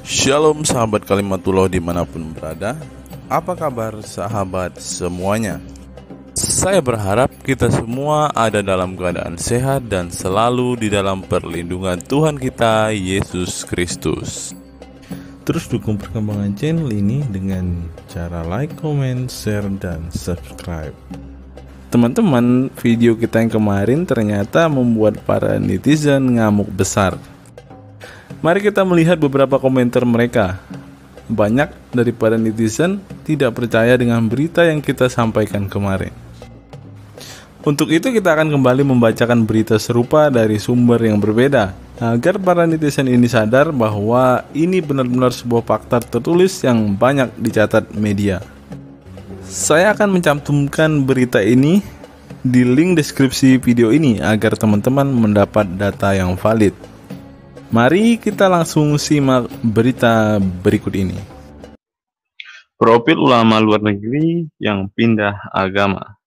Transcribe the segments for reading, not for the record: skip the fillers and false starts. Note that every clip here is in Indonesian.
Shalom sahabat Kalimatullah dimanapun berada. Apa kabar sahabat semuanya? Saya berharap kita semua ada dalam keadaan sehat dan selalu di dalam perlindungan Tuhan kita Yesus Kristus. Terus dukung perkembangan channel ini dengan cara like, comment, share, dan subscribe. Teman-teman, video kita yang kemarin ternyata membuat para netizen ngamuk besar. Mari kita melihat beberapa komentar mereka. Banyak daripada netizen tidak percaya dengan berita yang kita sampaikan kemarin. Untuk itu kita akan kembali membacakan berita serupa dari sumber yang berbeda, agar para netizen ini sadar bahwa ini benar-benar sebuah fakta tertulis yang banyak dicatat media. Saya akan mencantumkan berita ini di link deskripsi video ini agar teman-teman mendapat data yang valid. Mari kita langsung simak berita berikut ini. Profil ulama luar negeri yang pindah agama.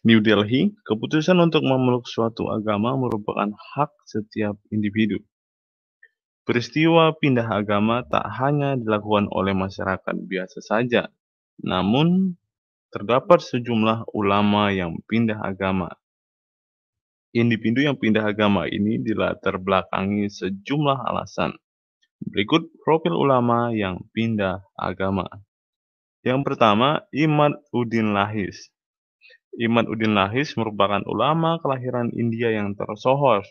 New Delhi, keputusan untuk memeluk suatu agama merupakan hak setiap individu. Peristiwa pindah agama tak hanya dilakukan oleh masyarakat biasa saja, namun terdapat sejumlah ulama yang pindah agama. Individu yang pindah agama ini dilatar belakangi sejumlah alasan. Berikut profil ulama yang pindah agama. Yang pertama, Imad Uddin Lahis. Imad Uddin Lahis merupakan ulama kelahiran India yang tersohor.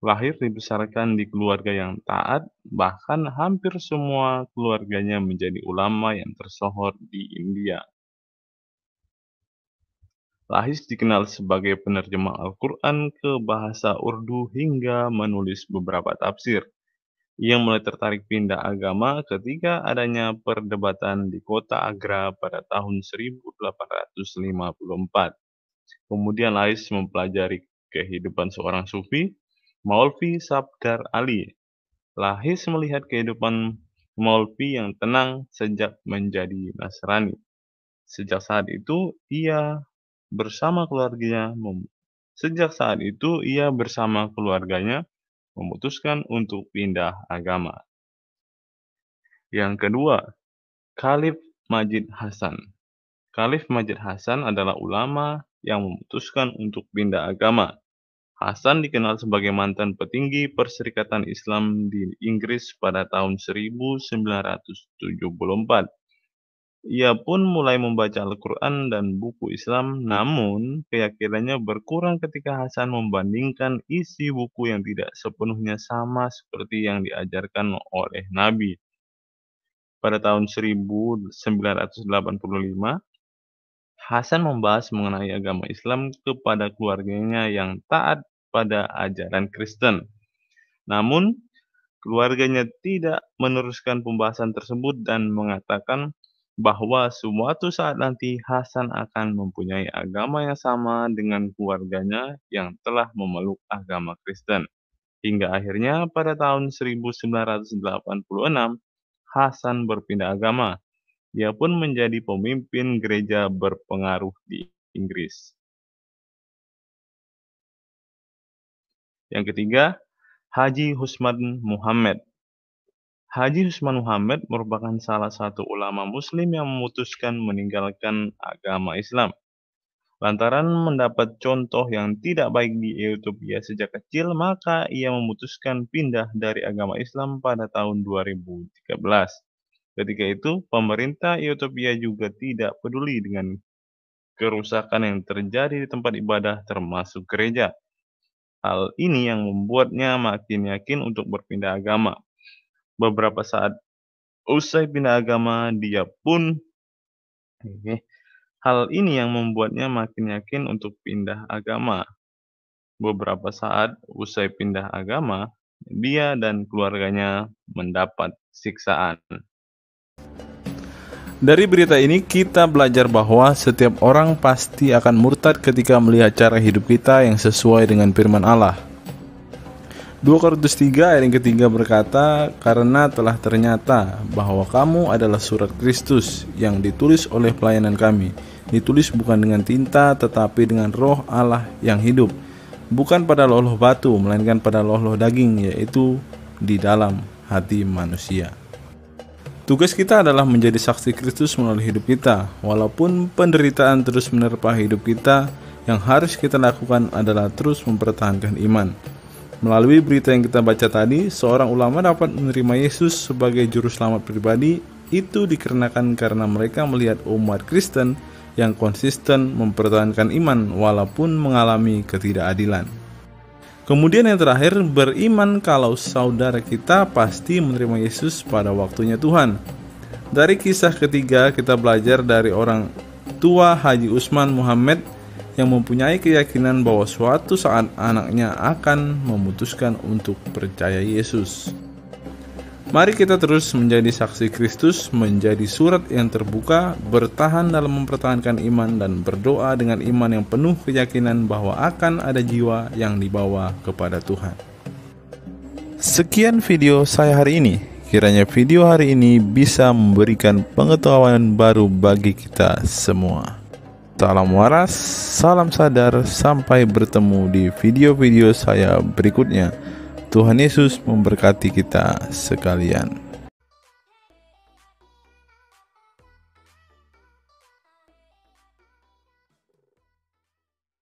Lahir dibesarkan di keluarga yang taat, bahkan hampir semua keluarganya menjadi ulama yang tersohor di India. Lahis dikenal sebagai penerjemah Al-Quran ke bahasa Urdu hingga menulis beberapa tafsir. Ia mulai tertarik pindah agama ketika adanya perdebatan di kota Agra pada tahun 1854. Kemudian Lahis mempelajari kehidupan seorang sufi, Maulvi Safdar Ali. Lahis melihat kehidupan Maulvi yang tenang sejak menjadi Nasrani. Sejak saat itu ia bersama keluarganya memutuskan untuk pindah agama. Yang kedua, Khalif Majid Hasan. Khalif Majid Hasan adalah ulama yang memutuskan untuk pindah agama. Hasan dikenal sebagai mantan petinggi Perserikatan Islam di Inggris pada tahun 1974. Ia pun mulai membaca Al-Quran dan buku Islam, namun keyakinannya berkurang ketika Hasan membandingkan isi buku yang tidak sepenuhnya sama seperti yang diajarkan oleh Nabi. Pada tahun 1985, Hasan membahas mengenai agama Islam kepada keluarganya yang taat pada ajaran Kristen. Namun, keluarganya tidak meneruskan pembahasan tersebut dan mengatakan bahwa suatu saat nanti Hasan akan mempunyai agama yang sama dengan keluarganya yang telah memeluk agama Kristen. Hingga akhirnya pada tahun 1986, Hasan berpindah agama. Ia pun menjadi pemimpin gereja berpengaruh di Inggris. Yang ketiga, Haji Usman Muhammad. Haji Usman Muhammad merupakan salah satu ulama muslim yang memutuskan meninggalkan agama Islam. Lantaran mendapat contoh yang tidak baik di Ethiopia sejak kecil, maka ia memutuskan pindah dari agama Islam pada tahun 2013. Ketika itu, pemerintah Ethiopia juga tidak peduli dengan kerusakan yang terjadi di tempat ibadah termasuk gereja. Hal ini yang membuatnya makin yakin untuk berpindah agama. Beberapa saat usai pindah agama, Hal ini yang membuatnya makin yakin untuk pindah agama. Beberapa saat usai pindah agama, dia dan keluarganya mendapat siksaan. Dari berita ini kita belajar bahwa setiap orang pasti akan murtad ketika melihat cara hidup kita yang sesuai dengan firman Allah. 2 Korintus 3 ayat yang ketiga berkata, karena telah ternyata bahwa kamu adalah surat Kristus yang ditulis oleh pelayanan kami, ditulis bukan dengan tinta tetapi dengan roh Allah yang hidup, bukan pada loh-loh batu, melainkan pada loh-loh daging, yaitu di dalam hati manusia. Tugas kita adalah menjadi saksi Kristus melalui hidup kita. Walaupun penderitaan terus menerpa hidup kita, yang harus kita lakukan adalah terus mempertahankan iman. Melalui berita yang kita baca tadi, seorang ulama dapat menerima Yesus sebagai juru selamat pribadi. Itu dikarenakan karena mereka melihat umat Kristen yang konsisten mempertahankan iman walaupun mengalami ketidakadilan. Kemudian yang terakhir, beriman kalau saudara kita pasti menerima Yesus pada waktunya Tuhan. Dari kisah ketiga kita belajar dari orang tua Haji Usman Muhammad yang mempunyai keyakinan bahwa suatu saat anaknya akan memutuskan untuk percaya Yesus. Mari kita terus menjadi saksi Kristus, menjadi surat yang terbuka, bertahan dalam mempertahankan iman dan berdoa dengan iman yang penuh keyakinan bahwa akan ada jiwa yang dibawa kepada Tuhan. Sekian video saya hari ini. Kiranya video hari ini bisa memberikan pengetahuan baru bagi kita semua. Salam waras, salam sadar, sampai bertemu di video-video saya berikutnya. Tuhan Yesus memberkati kita sekalian.